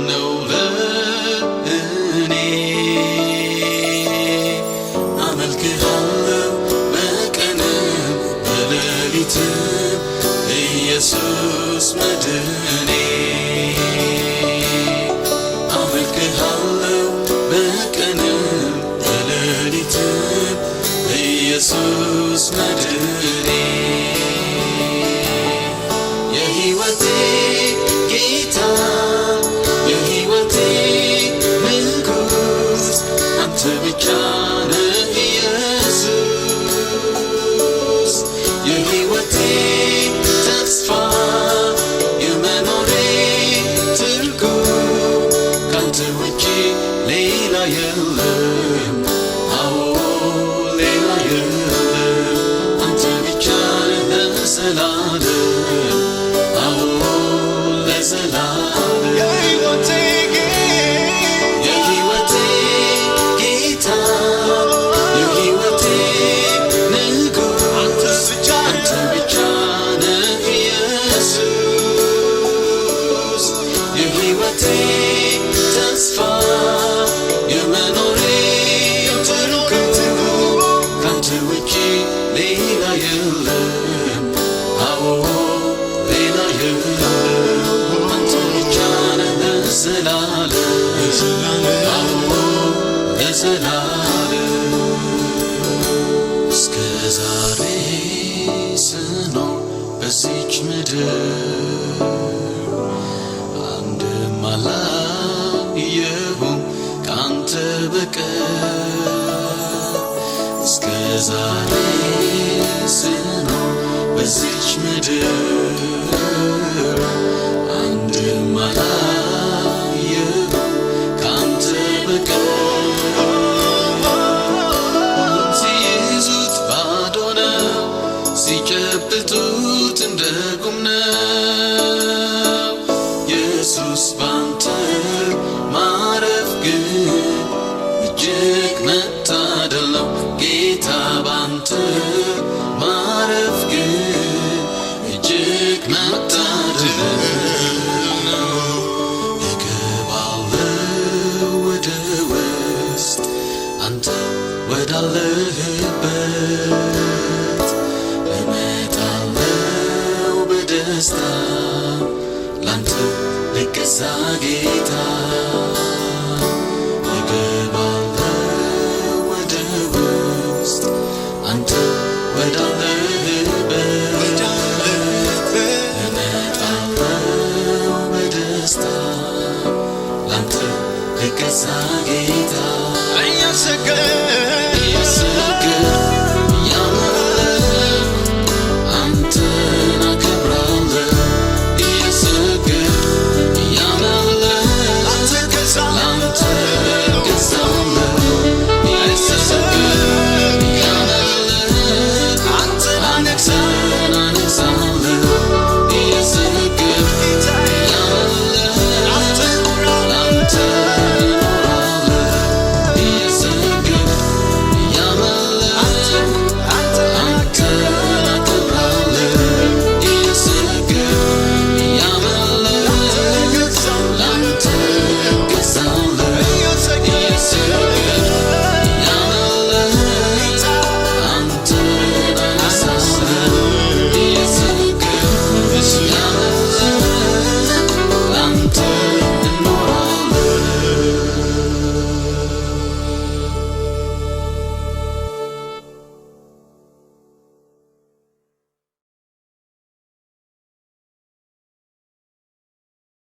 ነው ለእኔ አመልክሃለሁ በቀንም በሌሊትም ኢየሱስ መድኔ አመልክሃለሁ በቀንም በሌሊትም ኢየሱስ መድኔ የሕይወቴ ጌታ የሕይወቴ ንጉሥ አንተ ብቻ ነህ ኢየሱስ የሕይወቴ ተስፋ የመኖሬ ትርጉም ካንተ ውጪ ሌላ የለም አዎ ሌላ የለም አንተ ብቻ ነህ ለዘላለም አዎ ለዘላለም የሕይወቴ ጌታ የሕይወቴ ንጉሥ አንተ ብቻ ነህ ኢየሱስ የሕይወቴ ተስፋ የመኖሬ ትርጉም ካንተ ውጪ ሌላ የለም አዎ ሌላ የለም አንተ ብቻ ነህ ለዘላለም አዎ ለዘላለም እስከ ዛሬ ስኖር በዚች ምድር አንድም አላየሁም ካንተ በቀር እስከ ዛሬ ስኖር በዚች ምድር አንድም አላየሁም ካንተ በቀር ሲይዙት ባዶ ነው ሲጨብጡት እንደ ጉም ነው ኢየሱስ ባንተ ማረፍ ግን እጅግ መታደል ነው ጌታ ባንተ ማረፍ ግን እጅግ መታደል ነው እገባለሁ ወደ ውስጥ አንተ ወዳለህበት እመጣለሁ በደስታ ላንተ ልገዛ ጌታ እገባለሁ ወደ ውስጥ አንተ ወዳለህበት እመጣለሁ በደስታ ላንተ ልገዛ ጌታ እያሰገድኩ